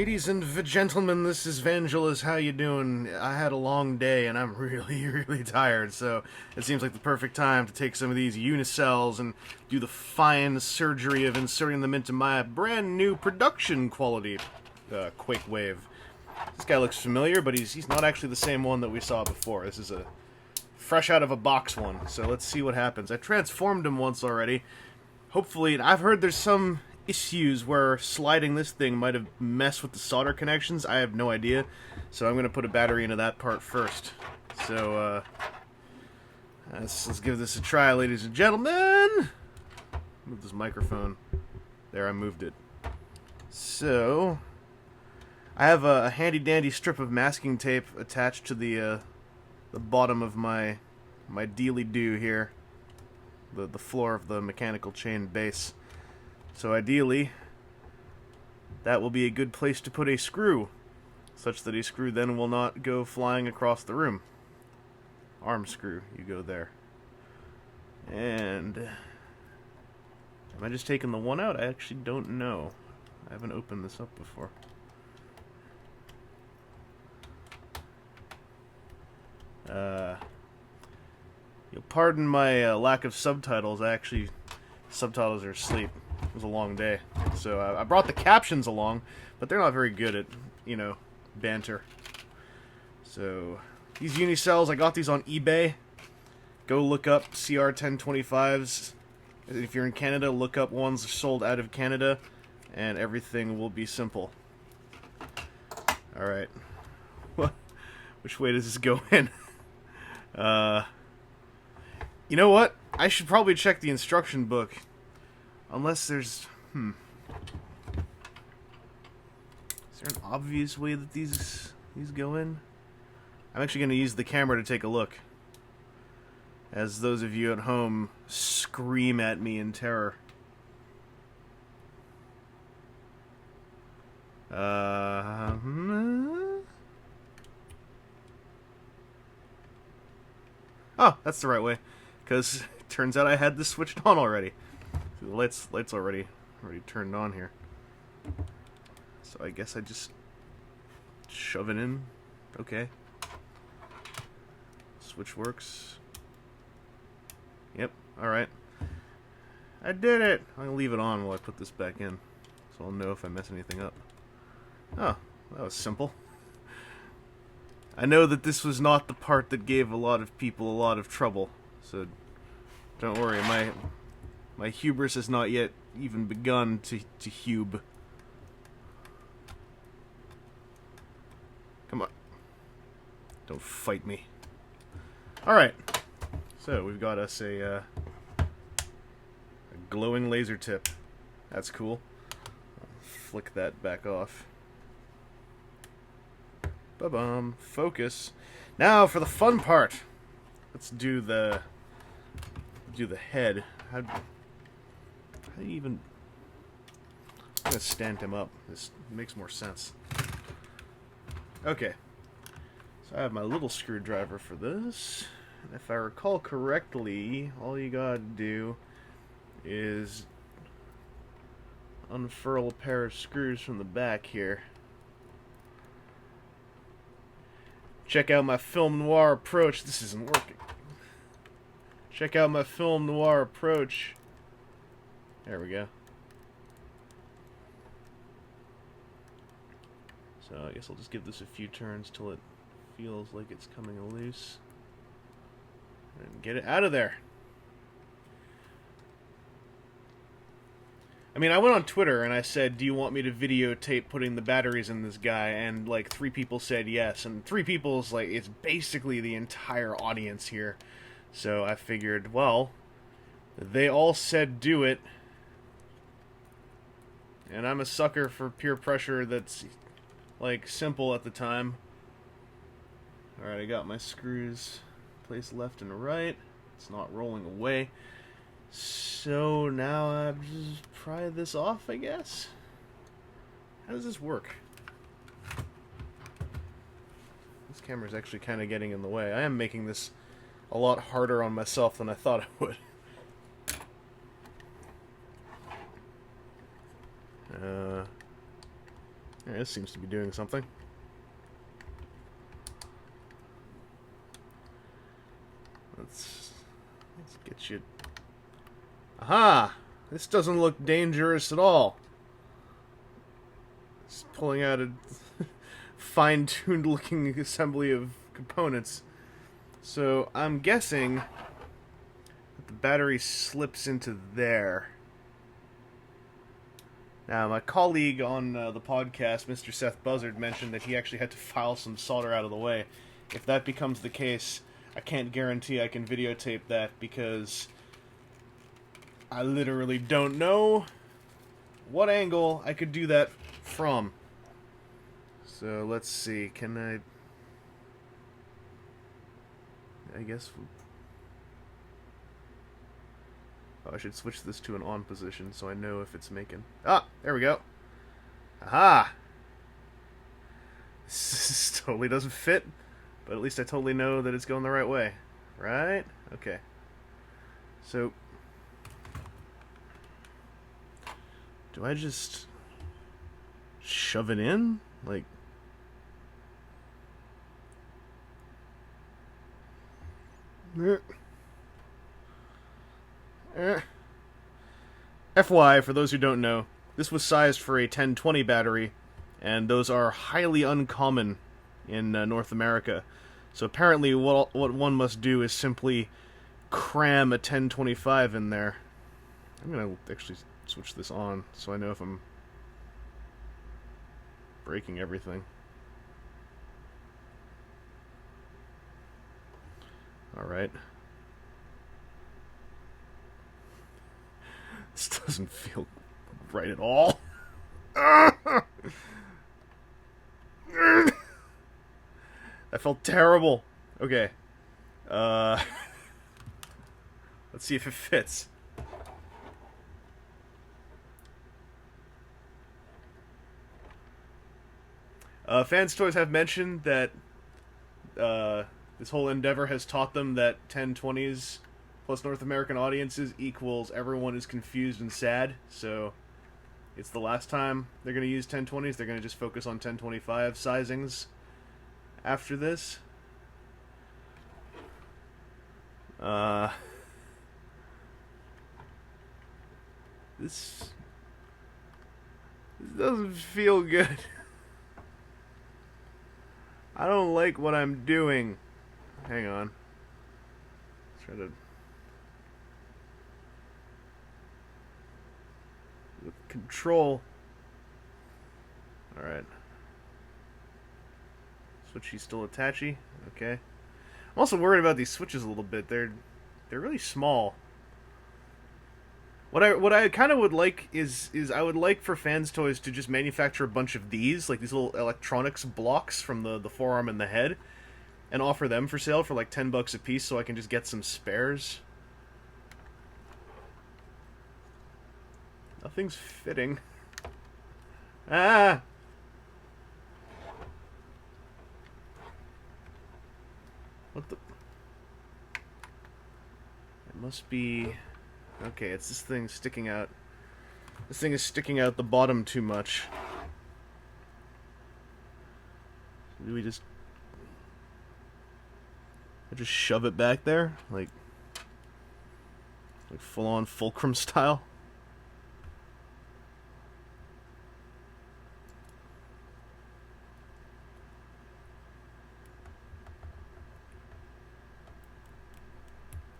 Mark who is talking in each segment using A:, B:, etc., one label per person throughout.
A: Ladies and gentlemen, this is Vangelus. How you doing? I had a long day and I'm really, really tired, so it seems like the perfect time to take some of these unicells and do the fine surgery of inserting them into my brand new production quality Quake Wave. This guy looks familiar, but he's not actually the same one that we saw before. This is a fresh out of a box one, so let's see what happens. I transformed him once already. Hopefully, I've heard there's some issues where sliding this thing might have messed with the solder connections. I have no idea, so I'm going to put a battery into that part first. So, let's give this a try, ladies and gentlemen. Move this microphone. There, I moved it. So, I have a handy-dandy strip of masking tape attached to the bottom of my dealy-do here, the floor of the mechanical chain base. So ideally, that will be a good place to put a screw, such that a screw then will not go flying across the room. Arm screw, you go there. And am I just taking the one out? I actually don't know. I haven't opened this up before. You'll pardon my lack of subtitles. Subtitles are asleep. It was a long day. So I brought the captions along, but they're not very good at, banter. So these unicells, I got these on eBay. Go look up CR1025s. If you're in Canada, look up ones sold out of Canada, and everything will be simple. Alright. Which way does this go in? You know what? I should probably check the instruction book. Unless there's... Is there an obvious way that these go in? I'm actually going to use the camera to take a look, as those of you at home scream at me in terror. Oh, that's the right way, because it turns out I had this switched on already. The lights already turned on here. So I guess I just shove it in. Okay. Switch works. Yep, alright. I did it! I'm gonna leave it on while I put this back in, so I'll know if I mess anything up. Oh, that was simple. I know that this was not the part that gave a lot of people a lot of trouble, so don't worry, my hubris has not yet even begun to hube. Come on. Don't fight me. Alright. So, we've got us a glowing laser tip. That's cool. I'll flick that back off. Ba-bum. Focus. Now for the fun part. Let's do the head. How do you even... I'm gonna stand him up. This makes more sense. Okay. So I have my little screwdriver for this. And if I recall correctly, all you gotta do is unfurl a pair of screws from the back here. Check out my film noir approach. This isn't working. Check out my film noir approach. There we go. So I guess I'll just give this a few turns till it feels like it's coming loose. And get it out of there. I mean, I went on Twitter and I said, do you want me to videotape putting the batteries in this guy? And like 3 people said yes. And 3 people's like, it's basically the entire audience here. So I figured, well, they all said do it. And I'm a sucker for peer pressure that's, like, simple at the time. Alright, I got my screws placed left and right. It's not rolling away. So now I just pry this off, I guess? How does this work? This camera's actually kind of getting in the way. I am making this a lot harder on myself than I thought I would. Alright, this seems to be doing something. Let's get you... Aha! This doesn't look dangerous at all. It's pulling out a fine-tuned looking assembly of components. So I'm guessing that the battery slips into there. Now, my colleague on the podcast, Mr. Seth Buzzard, mentioned that he actually had to file some solder out of the way. If that becomes the case, I can't guarantee I can videotape that because I literally don't know what angle I could do that from. So let's see, can I guess... Oh, I should switch this to an on position so I know if it's making... Ah! There we go! Aha! This totally doesn't fit, but at least I totally know that it's going the right way. Right? Okay. So... do I just... shove it in? Like... FYI, for those who don't know, this was sized for a 1020 battery, and those are highly uncommon in North America. So apparently what one must do is simply cram a 1025 in there. I'm going to actually switch this on so I know if I'm breaking everything. Alright. This doesn't feel right at all. That felt terrible. Okay. Let's see if it fits. Fans Toys have mentioned that this whole endeavor has taught them that 1020s plus North American audiences equals everyone is confused and sad, so it's the last time they're going to use 1020s. They're going to just focus on 1025 sizings after this. This doesn't feel good. I don't like what I'm doing. Hang on. Try to... with control. Alright. Switchy still attachy. Okay. I'm also worried about these switches a little bit. They're really small. What I kind of would like is I would like for Fans Toys to just manufacture a bunch of these, like these little electronics blocks from the forearm and the head, and offer them for sale for like $10 a piece, so I can just get some spares. Nothing's fitting. Ah! What the... It must be... Okay, it's this thing sticking out. This thing is sticking out the bottom too much. Do we just... I just shove it back there? Like full-on fulcrum style?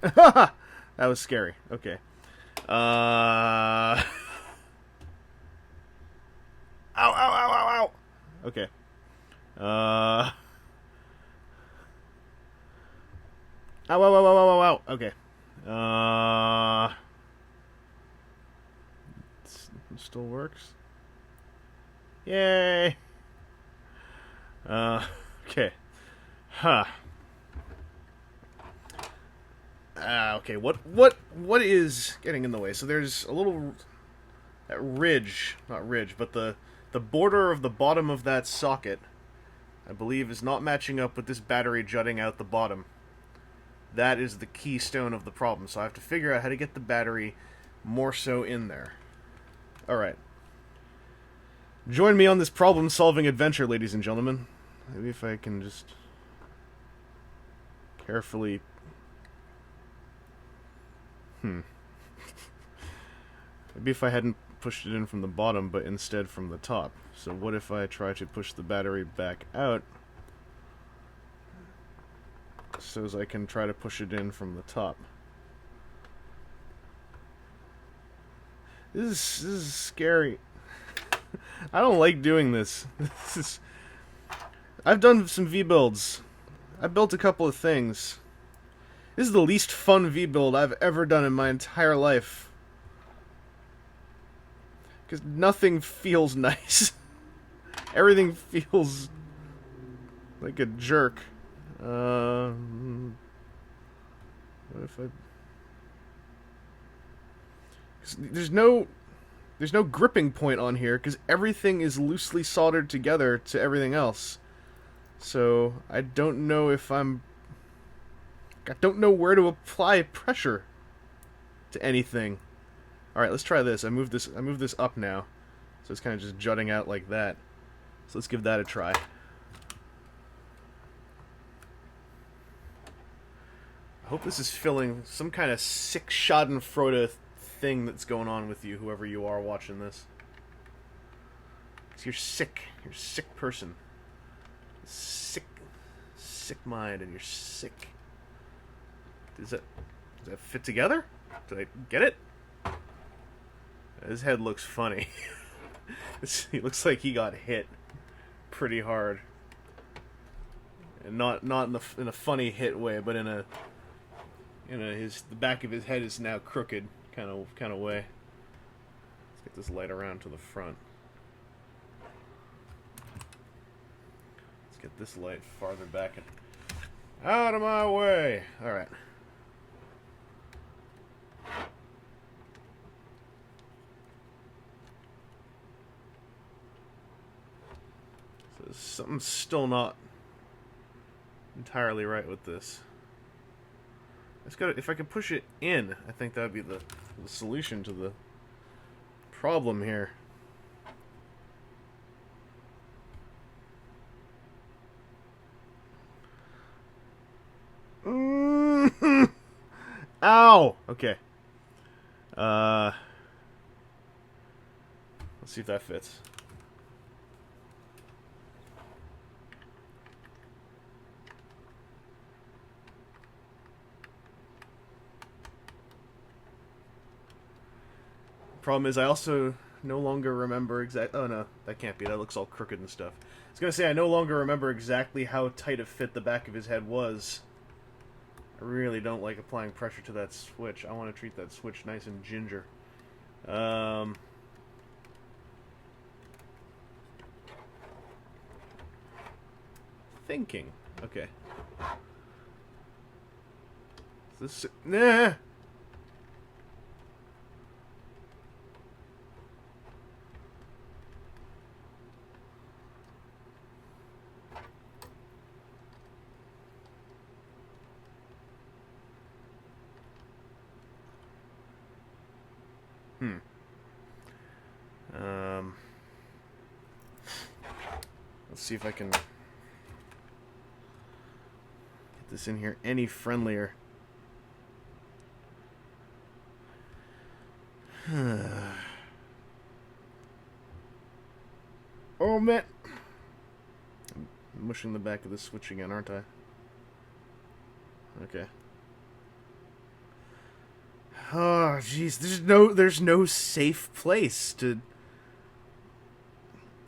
A: That was scary. Okay. Ow, ow, ow, ow, ow. Okay. Ow, ow, ow, ow, ow, ow, ow. Okay. It still works. Yay. Okay. Huh. Okay, what is getting in the way? So there's a little... that ridge, not ridge, but the border of the bottom of that socket, I believe, is not matching up with this battery jutting out the bottom. That is the keystone of the problem, so I have to figure out how to get the battery more so in there. Alright. Join me on this problem-solving adventure, ladies and gentlemen. Maybe if I can just carefully... Maybe if I hadn't pushed it in from the bottom, but instead from the top. So what if I try to push the battery back out, so as I can try to push it in from the top? This is scary. I don't like doing this. I've done some V-builds. I built a couple of things. This is the least fun V-build I've ever done in my entire life. Because nothing feels nice. Everything feels like a jerk. What if I... There's no gripping point on here because everything is loosely soldered together to everything else. So I don't know if I don't know where to apply pressure to anything. All right, let's try this. I move this up now, so it's kind of just jutting out like that. So let's give that a try. I hope this is filling some kind of sick schadenfreude thing that's going on with you, whoever you are watching this. 'Cause you're sick. You're a sick person. Sick mind, and you're sick. Does that fit together? Did I get it? His head looks funny. He looks like he got hit pretty hard, and not in a funny hit way, but in a the back of his head is now crooked kind of way. Let's get this light around to the front. Let's get this light farther back and out of my way. All right. So something's still not entirely right with this. If I could push it in, I think that would be the solution to the problem here. Ow! Okay. Let's see if that fits. Problem is, I also no longer remember oh no, that can't be. That looks all crooked and stuff. I was gonna say I no longer remember exactly how tight a fit the back of his head was. I really don't like applying pressure to that switch. I want to treat that switch nice and ginger. Thinking. Okay. Is this... Nah! Let's see if I can get this in here any friendlier. Oh man! I'm mushing the back of the switch again, aren't I? Okay. Oh jeez, there's no safe place to...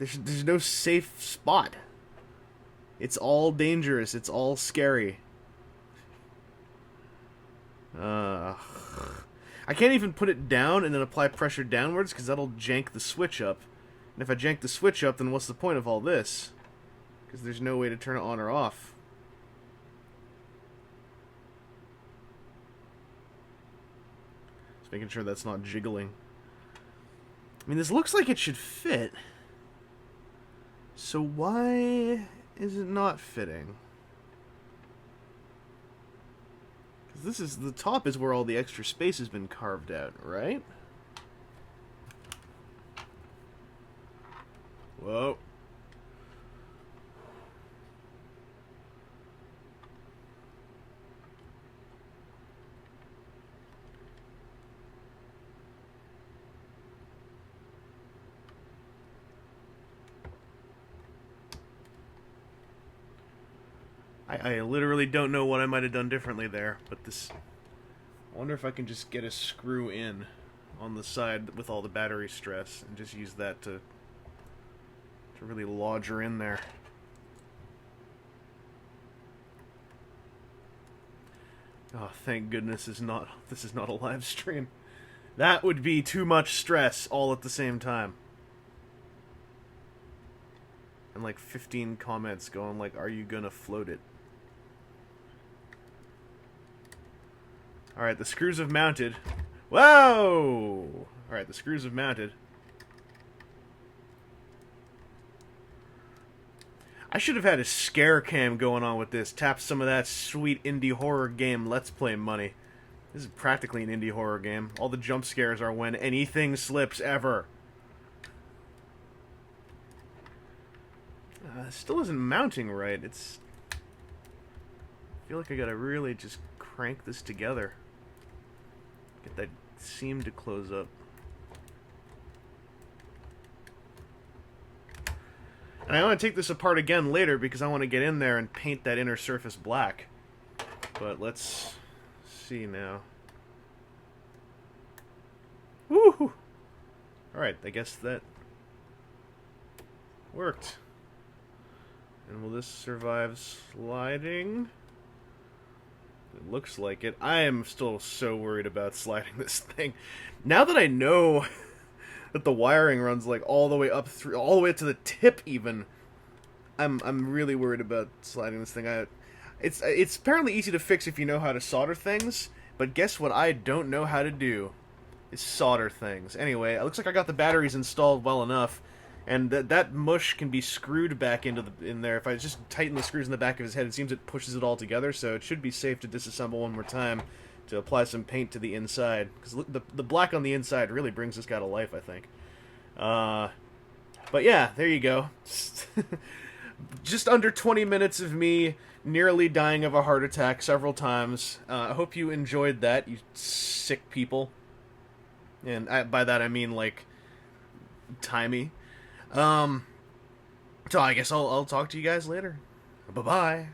A: There's no safe spot. It's all dangerous. It's all scary. I can't even put it down and then apply pressure downwards because that'll jank the switch up. And if I jank the switch up, then what's the point of all this? Because there's no way to turn it on or off. Just making sure that's not jiggling. I mean, this looks like it should fit. So why is it not fitting? Because this is... the top is where all the extra space has been carved out, right? Whoa. I literally don't know what I might have done differently there, but this... I wonder if I can just get a screw in on the side with all the battery stress and just use that to really lodge her in there. Oh, thank goodness this is not a live stream. That would be too much stress all at the same time. And like 15 comments going like, are you gonna float it? Alright, the screws have mounted. Whoa! Alright, the screws have mounted. I should have had a scare cam going on with this. Tap some of that sweet indie horror game Let's Play money. This is practically an indie horror game. All the jump scares are when anything slips ever. Still isn't mounting right. It's... I feel like I gotta really just crank this together. Get that seam to close up. And I want to take this apart again later because I want to get in there and paint that inner surface black. But let's see now. Woohoo! Alright, I guess that worked. And will this survive sliding? It looks like it. I am still so worried about sliding this thing. Now that I know that the wiring runs like all the way up through, all the way to the tip even, I'm really worried about sliding this thing. It's apparently easy to fix if you know how to solder things, but guess what I don't know how to do? Is solder things. Anyway, it looks like I got the batteries installed well enough. And that mush can be screwed back in there. If I just tighten the screws in the back of his head, it seems it pushes it all together, so it should be safe to disassemble one more time to apply some paint to the inside. Because the black on the inside really brings this guy to life, I think. But yeah, there you go. Just under 20 minutes of me nearly dying of a heart attack several times. I hope you enjoyed that, you sick people. And by that I mean, like, timey. So I guess I'll talk to you guys later. Bye-bye.